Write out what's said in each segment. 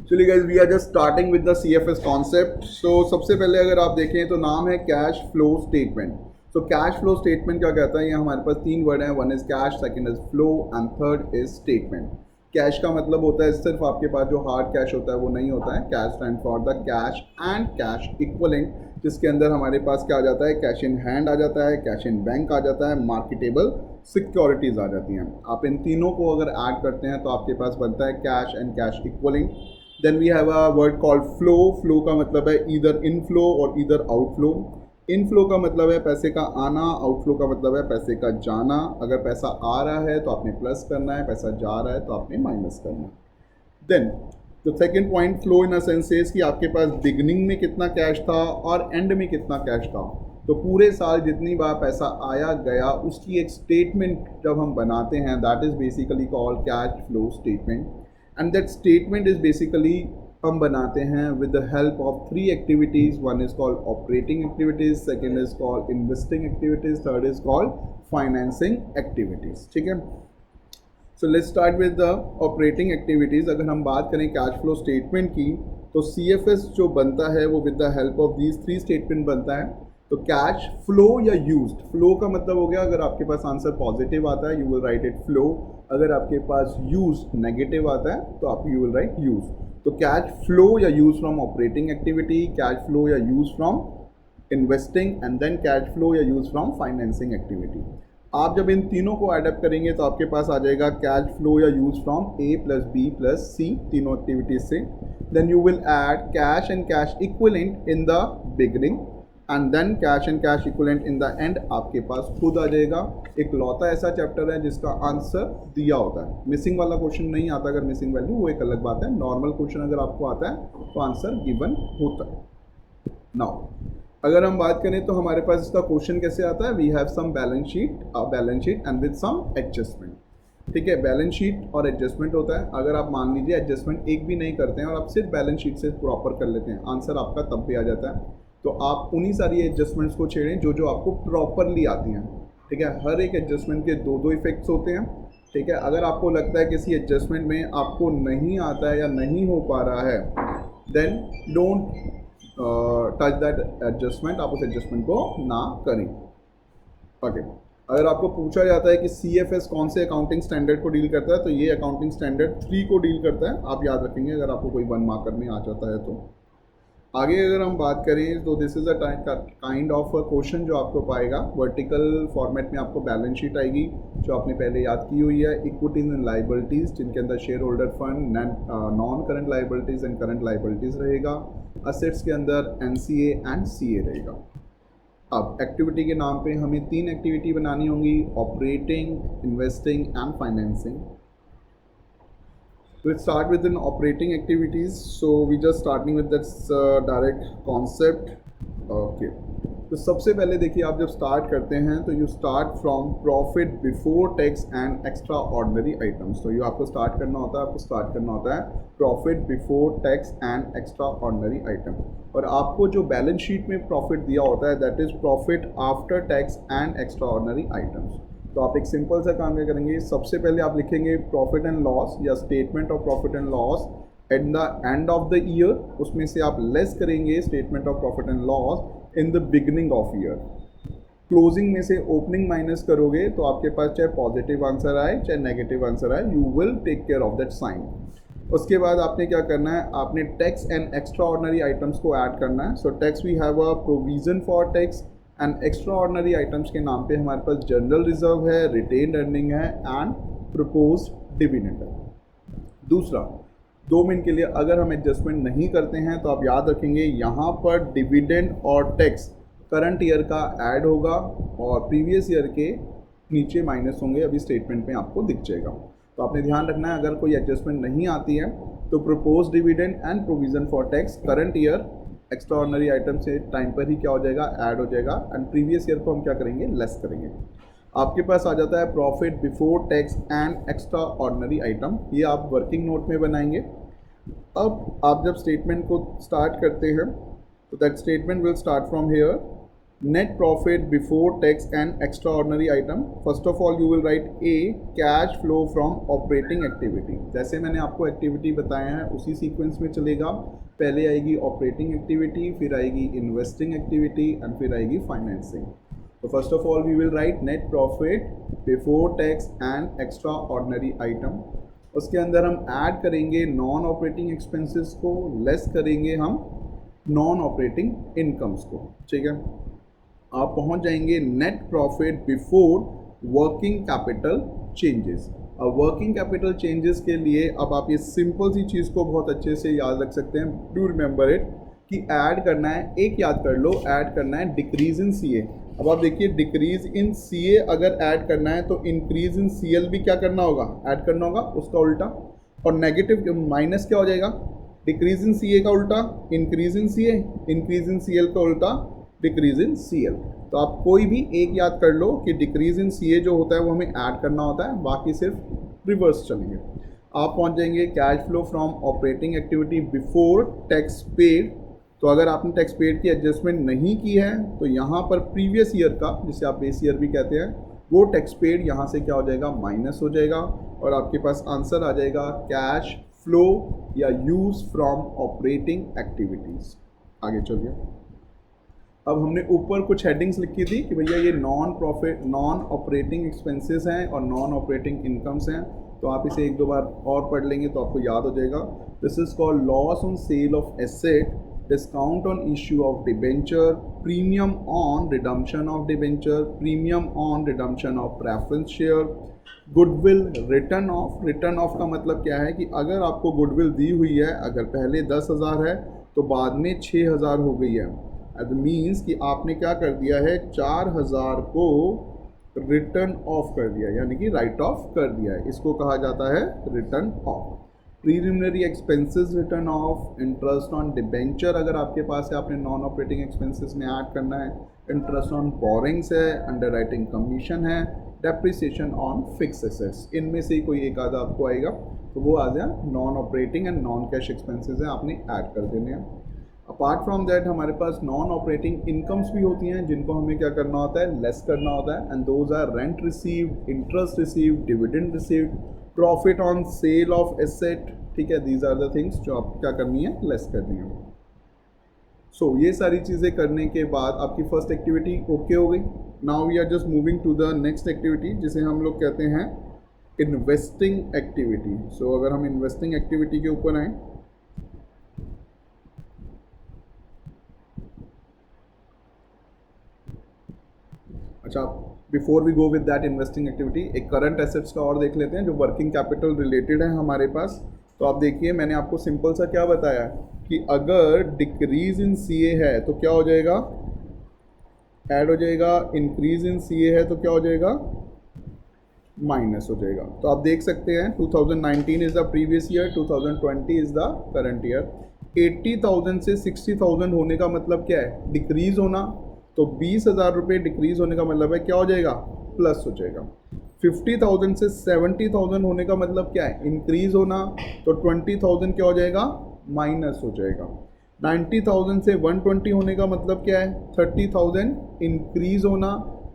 चलिए guys, we are just starting with the CFS concept. So सबसे पहले अगर आप देखें तो नाम है cash flow statement. So cash flow statement क्या कहता है, ये हमारे पास तीन वर्ड हैं, one is cash, second is flow and third is statement. Cash का मतलब होता है सिर्फ आपके पास जो हार्ड कैश होता है वो नहीं होता है। Cash stand for the cash and cash equivalent, जिसके अंदर हमारे पास क्या आ जाता है, कैश इन हैंड आ जाता है, कैश इन बैंक आ जाता है, मार्केटेबल सिक्योरिटीज आ जाती हैं। आप इन तीनों को अगर ऐड करते हैं तो आपके पास बनता है cash and cash equivalent. Then we have a word called flow. Flow का मतलब है ईदर इनफ्लो और ईदर आउटफ्लो। इनफ्लो का मतलब है पैसे का आना, आउटफ्लो का मतलब है पैसे का जाना। अगर पैसा आ रहा है तो आपने प्लस करना है, पैसा जा रहा है तो आपने माइनस करना है। Then the second point, flow in a sense is कि आपके पास बिगनिंग में कितना कैश था और एंड में कितना कैश था। तो पूरे साल जितनी बार पैसा आया गया उसकी एक स्टेटमेंट जब हम बनाते हैं, that is basically called cash flow statement. And that statement is basically हम बनाते हैं with the help of three activities. One is called operating activities, second is called investing activities, third is called financing activities. ठीक है, so let's start with the operating activities. अगर हम बात करें cash flow statement की तो CFS जो बनता है वो with the help of these three statement बनता है। तो कैश फ्लो या यूज्ड, फ्लो का मतलब हो गया अगर आपके पास आंसर पॉजिटिव आता है you will write it flow, अगर आपके पास यूज्ड नेगेटिव आता है तो आप यू विल राइट यूज्ड। तो कैश फ्लो या use from operating activity, cash flow या use from investing and then cash flow या यूज फ्रॉम फाइनेंसिंग एक्टिविटी। आप जब इन तीनों को एडअप करेंगे तो आपके पास आ जाएगा कैश फ्लो या use from A plus B plus C, तीनों एक्टिविटीज से। Then you will add cash and cash equivalent in the beginning and then cash and cash equivalent in the end. आपके पास खुद आ जाएगा। एक लौता ऐसा चैप्टर है जिसका आंसर दिया होता है, मिसिंग वाला क्वेश्चन नहीं आता। अगर मिसिंग वैल्यू वो एक अलग बात है, नॉर्मल क्वेश्चन अगर आपको आता है तो आंसर गिवन होता है। नाउ अगर हम बात करें तो हमारे पास इसका क्वेश्चन कैसे आता है, we have some balance sheet and with some adjustment. ठीक है, बैलेंस शीट और एडजस्टमेंट होता है। अगर आप मान लीजिए एडजस्टमेंट एक भी नहीं करते हैं और आप सिर्फ बैलेंस शीट से प्रॉपर कर लेते हैं, आंसर आपका तब भी आ जाता है। तो आप उन्हीं सारी एडजस्टमेंट्स को छेड़ें जो जो आपको प्रॉपरली आती हैं। ठीक है, हर एक एडजस्टमेंट के दो दो इफेक्ट्स होते हैं। ठीक है, अगर आपको लगता है किसी एडजस्टमेंट में आपको नहीं आता है या नहीं हो पा रहा है, then don't touch that adjustment, आप उस एडजस्टमेंट को ना करें। ओके, अगर आपको पूछा जाता है कि सीएफएस कौन से अकाउंटिंग स्टैंडर्ड को डील करता है तो ये अकाउंटिंग स्टैंडर्ड 3 को डील करता है। आप याद रखेंगे अगर आपको कोई 1 मार्कर में आ जाता है तो। आगे अगर हम बात करें तो this is a kind of question जो आपको पाएगा वर्टिकल फॉर्मेट में। आपको बैलेंस शीट आएगी जो आपने पहले याद की हुई है, इक्विटीज एंड लाइबिलिटीज़ जिनके अंदर share holder fund, non current liabilities and current liabilities रहेगा, असेट्स के अंदर एनसीए एंड सीए रहेगा। अब एक्टिविटी के नाम पे हमें 3 एक्टिविटी बनानी होंगी, operating, investing and financing. Let's start with an operating activities. So we just starting with that direct concept. Okay. तो सबसे पहले देखिए, आप जब स्टार्ट करते हैं तो you start from profit before tax and extra ordinary items. तो ये आपको स्टार्ट करना होता है, आपको स्टार्ट करना होता है profit before tax and extra ordinary item. और आपको जो बैलेंस शीट में प्रॉफिट दिया होता है that is profit after tax and extra ordinary items. तो आप एक सिंपल सा काम क्या करेंगे, सबसे पहले आप लिखेंगे प्रॉफिट एंड लॉस या statement of profit and loss at the end of the year. उसमें से आप लेस करेंगे statement of profit and loss in the beginning of year. Closing में से ओपनिंग माइनस करोगे तो आपके पास चाहे पॉजिटिव आंसर आए चाहे नेगेटिव आंसर आए, you will take care of that sign. उसके बाद आपने क्या करना है, आपने tax and extra ordinary items को ऐड करना है। So tax we have a provision for tax and extra ordinary items के नाम पे हमारे पास जनरल रिजर्व है, रिटेन्ड अर्निंग है एंड प्रपोज्ड डिविडेंड है। दूसरा, 2 मिनट के लिए अगर हम एडजस्टमेंट नहीं करते हैं तो आप याद रखेंगे यहाँ पर डिविडेंड और टैक्स करंट ईयर का ऐड होगा और प्रीवियस ईयर के नीचे माइनस होंगे, अभी स्टेटमेंट में आपको दिख जाएगा। तो आपने ध्यान रखना है अगर कोई एडजस्टमेंट नहीं आती है तो propose dividend and provision for tax current year extra ordinary item से टाइम पर ही क्या हो जाएगा, ऐड हो जाएगा एंड प्रीवियस ईयर को हम क्या करेंगे, लेस करेंगे। आपके पास आ जाता है profit before tax and extra ordinary item, ये आप वर्किंग नोट में बनाएंगे। अब आप जब स्टेटमेंट को स्टार्ट करते हैं तो that statement will start from here net profit before tax and extraordinary item. First of all you will write a cash flow from operating activity. जैसे मैंने आपको एक्टिविटी बताया है उसी सीक्वेंस में चलेगा. पहले आएगी ऑपरेटिंग एक्टिविटी, फिर आएगी इन्वेस्टिंग एक्टिविटी एंड फिर आएगी फाइनेंसिंग. तो first of all we will write net profit before tax and extra ordinary item. उसके अंदर हम ऐड करेंगे नॉन ऑपरेटिंग एक्सपेंसेस को, लेस करेंगे हम नॉन ऑपरेटिंग इनकम्स को. ठीक है, आप पहुंच जाएंगे net profit before working capital changes. अब वर्किंग कैपिटल चेंजेस के लिए अब आप ये सिंपल सी चीज़ को बहुत अच्छे से याद रख सकते हैं. डू रिमेंबर इट कि ऐड करना है, एक याद कर लो, ऐड करना है डिक्रीज इन सी ए. अब आप देखिए डिक्रीज इन सी ए अगर ऐड करना है तो इंक्रीज इन सी एल भी क्या करना होगा, ऐड करना होगा, उसका उल्टा. और नेगेटिव माइनस क्या हो जाएगा, डिक्रीज इन सी ए का उल्टा increase in C A, increase in C L का उल्टा डिक्रीज इन सी एल. तो आप कोई भी एक याद कर लो कि डिक्रीज इन सी ए जो होता है वो हमें ऐड करना होता है, बाकी सिर्फ रिवर्स चलेंगे. आप पहुंच जाएंगे cash flow from operating activity before tax paid. तो अगर आपने टैक्स पेड की एडजस्टमेंट नहीं की है तो यहाँ पर प्रीवियस ईयर का, जिसे आप बेस ईयर भी कहते हैं, वो टैक्स पेड यहाँ से क्या हो जाएगा, माइनस हो जाएगा और आपके पास आंसर आ जाएगा कैश फ्लो या यूज फ्रॉम ऑपरेटिंग एक्टिविटीज़. आगे चलिए. अब हमने ऊपर कुछ हेडिंग्स लिखी थी कि भैया ये नॉन ऑपरेटिंग एक्सपेंसेस हैं और नॉन ऑपरेटिंग इनकम्स हैं. तो आप इसे एक दो बार और पढ़ लेंगे तो आपको याद हो जाएगा. This is called loss on sale of asset, discount on issue of debenture, premium on redemption of debenture, premium on redemption of preference share, goodwill written off. written off का मतलब क्या है कि अगर आपको गुडविल दी हुई है, अगर पहले 10,000 है तो बाद में 6,000 हो गई है, it means कि आपने क्या कर दिया है, 4,000 को रिटर्न ऑफ कर दिया, यानी कि राइट ऑफ कर दिया है. इसको कहा जाता है return of. Preliminary expenses return of, interest on debenture अगर आपके पास है, आपने नॉन ऑपरेटिंग एक्सपेंसेस में ऐड करना है. इंटरेस्ट ऑन बोरिंग्स है, अंडर राइटिंग कमीशन है, डेप्रिसिएशन ऑन फिक्स एसेट्स. इनमें से ही कोई एक आधा आपको आएगा तो वो आ जाए non operating and non cash expenses हैं, आपने ऐड कर देने हैं. अपार्ट फ्रॉम दैट हमारे पास नॉन ऑपरेटिंग इनकम्स भी होती हैं जिनको हमें क्या करना होता है, लेस करना होता है. And those are rent received, interest received, dividend received, profit on sale of asset. ठीक है, दीज आर द थिंग्स जो आप क्या करनी है, लेस करनी है. सो ये सारी चीज़ें करने के बाद आपकी फर्स्ट एक्टिविटी ओके हो गई. Now we are just moving to the next activity जिसे हम लोग कहते हैं इन्वेस्टिंग एक्टिविटी. सो अगर हम इन्वेस्टिंग एक्टिविटी के ऊपर आए, अच्छा before we go with that investing activity एक करंट एसेट्स का और देख लेते हैं जो वर्किंग कैपिटल रिलेटेड है हमारे पास. तो आप देखिए मैंने आपको सिंपल सा क्या बताया कि अगर डिक्रीज इन सी ए है तो क्या हो जाएगा, ऐड हो जाएगा, इंक्रीज इन सी ए है तो क्या हो जाएगा, माइनस हो जाएगा. तो आप देख सकते हैं 2019 is the previous year, 2020 is the current year. 80,000 से 60,000 होने का मतलब क्या है, डिक्रीज होना. तो 20,000 रुपये डिक्रीज होने का मतलब है क्या हो जाएगा, प्लस हो जाएगा. 50,000 से 70,000 होने का मतलब क्या है, इंक्रीज होना. तो 20,000 क्या हो जाएगा, माइनस हो जाएगा. 90,000 से 120 होने का मतलब क्या है, 30,000 इंक्रीज होना.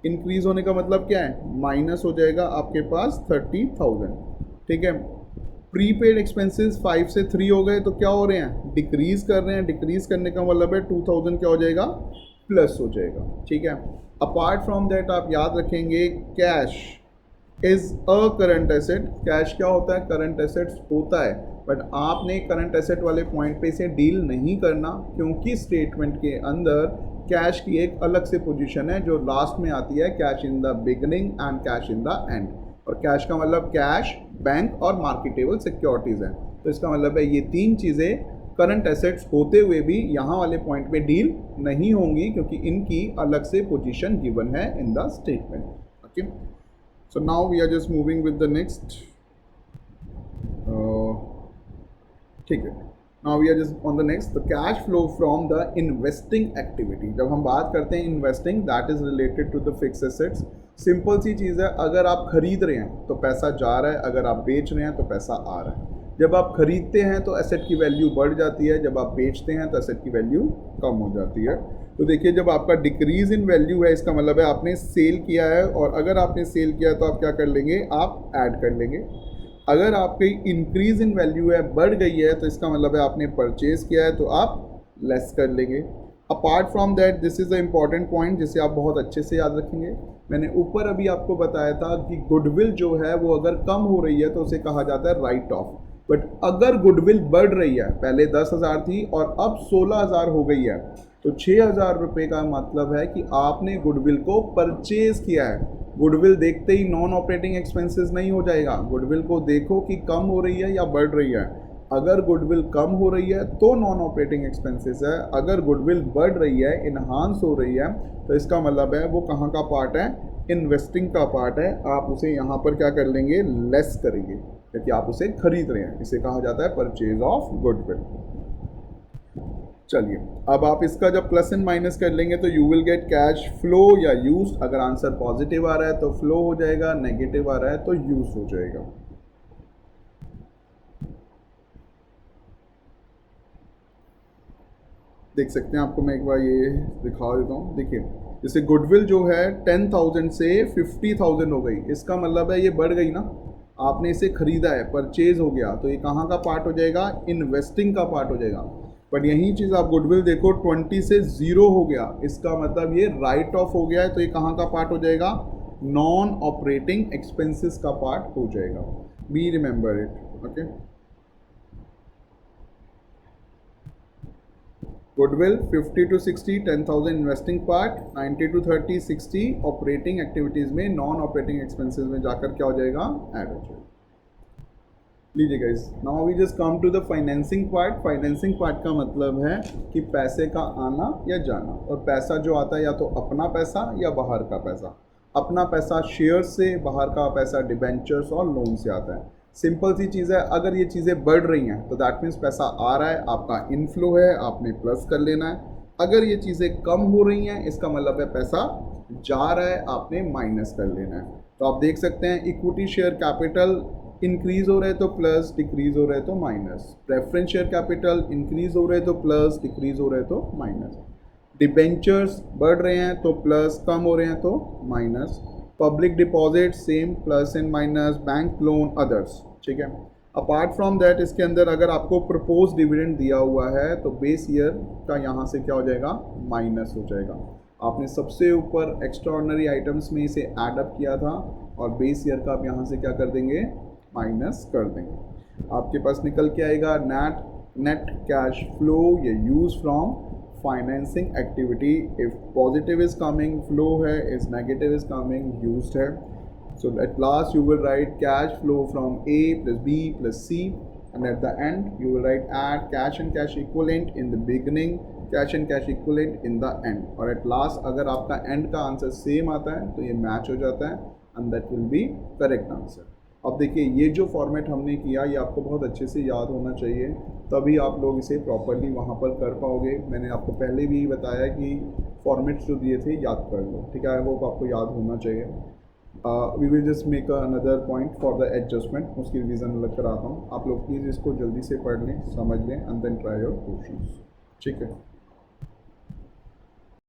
इंक्रीज होने का मतलब क्या है, माइनस हो जाएगा आपके पास 30,000. ठीक है. प्रीपेड एक्सपेंसेस 5 से 3 हो गए तो क्या हो रहे हैं, डिक्रीज कर रहे हैं. डिक्रीज करने का मतलब है 2,000 क्या हो जाएगा, प्लस हो जाएगा. ठीक है. अपार्ट फ्रॉम दैट आप याद रखेंगे cash is a current asset. Cash क्या होता है, करंट एसेट्स होता है. बट आपने करंट एसेट वाले पॉइंट पे से डील नहीं करना क्योंकि स्टेटमेंट के अंदर कैश की एक अलग से पोजीशन है जो लास्ट में आती है, cash in the beginning and cash in the and. और कैश का मतलब कैश, बैंक और मार्केटेबल सिक्योरिटीज़ हैं. तो इसका मतलब है ये तीन चीज़ें करंट एसेट्स होते हुए भी यहाँ वाले पॉइंट पे डील नहीं होंगी क्योंकि इनकी अलग से पोजीशन गिवन है in the statement. Okay. So now we are just moving with the next. ठीक है. Now we are just on the next, the cash flow from the investing activity. जब हम बात करते हैं investing, that is related to the fix assets. Simple सी चीज़ है, अगर आप खरीद रहे हैं तो पैसा जा रहा है, अगर आप बेच रहे हैं तो पैसा आ रहा है. जब आप खरीदते हैं तो एसेट की वैल्यू बढ़ जाती है, जब आप बेचते हैं तो एसेट की वैल्यू कम हो जाती है। तो देखिए जब आपका डिक्रीज इन वैल्यू है इसका मतलब है आपने सेल किया है, और अगर आपने सेल किया है तो आप क्या कर लेंगे, आप ऐड कर लेंगे। अगर आपकी इंक्रीज इन वैल्यू है, बढ़ गई है, तो इसका मतलब है आपने परचेज किया है तो आप लेस कर लेंगे। Apart from that this is a important point जिसे आप बहुत अच्छे से याद रखेंगे। मैंने ऊपर अभी आपको बताया था कि गुडविल जो है वो अगर कम हो रही है तो उसे कहा जाता है राइट ऑफ। बट अगर गुडविल बढ़ रही है, पहले 10,000 थी और अब 16,000 हो गई है, तो 6,000 रुपये का मतलब है कि आपने गुडविल को परचेज किया है। गुडविल देखते ही नॉन ऑपरेटिंग एक्सपेंसेस नहीं हो जाएगा, गुडविल को देखो कि कम हो रही है या बढ़ रही है। अगर गुडविल कम हो रही है तो नॉन ऑपरेटिंग एक्सपेंसेस है, अगर गुडविल बढ़ रही है, इन्हांस हो रही है, तो इसका मतलब है वो कहाँ का पार्ट है, इन्वेस्टिंग का पार्ट है। आप उसे यहाँ पर क्या कर लेंगे, लेस करेंगे, क्योंकि आप उसे खरीद रहे हैं। इसे कहा जाता है परचेज ऑफ गुडविल। चलिए अब आप इसका जब प्लस एंड माइनस कर लेंगे तो you will get cash flow या यूज। अगर आंसर पॉजिटिव आ रहा है तो फ्लो हो जाएगा, नेगेटिव आ रहा है तो यूज हो जाएगा। देख सकते हैं, आपको मैं एक बार ये दिखा देता हूँ। देखिए जैसे गुडविल जो है 10,000 से 50,000 हो गई, इसका मतलब है ये बढ़ गई ना, आपने इसे खरीदा है, परचेज हो गया, तो ये कहाँ का पार्ट हो जाएगा, इन्वेस्टिंग का पार्ट हो जाएगा। बट यही चीज़ आप गुडविल देखो 20 से 0 हो गया, इसका मतलब ये राइट ऑफ हो गया है, तो ये कहाँ का पार्ट हो जाएगा, नॉन ऑपरेटिंग एक्सपेंसेस का पार्ट हो जाएगा। Be remember it, okay. Goodwill 50 to 60 10,000 investing part, 90 to 30 60 operating activities में, नॉन ऑपरेटिंग एक्सपेंसेस में जाकर क्या हो जाएगा, ऐड हो जाएगा। लीजिए guys, now we just come to the financing part. Financing part का मतलब है कि पैसे का आना या जाना, और पैसा जो आता है या तो अपना पैसा या बाहर का पैसा। अपना पैसा शेयर से, बाहर का पैसा डिबेंचर्स और लोन से आता है। सिंपल सी चीज़ है, अगर ये चीज़ें बढ़ रही हैं तो दैट मीन्स पैसा आ रहा है, आपका इनफ्लो है, आपने प्लस कर लेना है। अगर ये चीज़ें कम हो रही हैं इसका मतलब है पैसा जा रहा है, आपने माइनस कर लेना है। तो आप देख सकते हैं इक्विटी शेयर कैपिटल इंक्रीज हो रहे तो प्लस, डिक्रीज हो रहे तो minus. Preference share capital increase हो रहे तो प्लस, डिक्रीज हो रहे तो माइनस। डिबेंचर्स बढ़ रहे हैं तो प्लस, कम हो रहे हैं तो minus. Public deposit same, plus and minus. Bank loan, others, ठीक है। अपार्ट फ्रॉम दैट इसके अंदर अगर आपको प्रपोज डिविडेंड दिया हुआ है तो बेस ईयर का यहाँ से क्या हो जाएगा, माइनस हो जाएगा। आपने सबसे ऊपर एक्स्ट्राऑर्डिनरी आइटम्स में इसे ऐड अप किया था, और बेस ईयर का आप यहाँ से क्या कर देंगे, माइनस कर देंगे। आपके पास निकल के आएगा नेट कैश फ्लो या use from financing activity. If positive is coming flow है, is negative is coming used है। So at last you will write cash flow from A plus B plus C, and at the end you will write add cash and cash equivalent in the beginning, cash and cash equivalent in the end, और at last अगर आपका end का answer same आता है तो ये match हो जाता है, and that will be correct answer। अब देखिए ये जो फॉर्मेट हमने किया ये आपको बहुत अच्छे से याद होना चाहिए, तभी आप लोग इसे प्रॉपरली वहाँ पर कर पाओगे। मैंने आपको पहले भी बताया कि फॉर्मेट्स जो दिए थे याद कर लो, ठीक है, वो आपको याद होना चाहिए। We will just make another point for the adjustment, उसकी रिवीजन अलग कराता हूँ। आप लोग प्लीज़ इसको जल्दी से पढ़ लें, समझ लें, and then try your questions, ठीक है।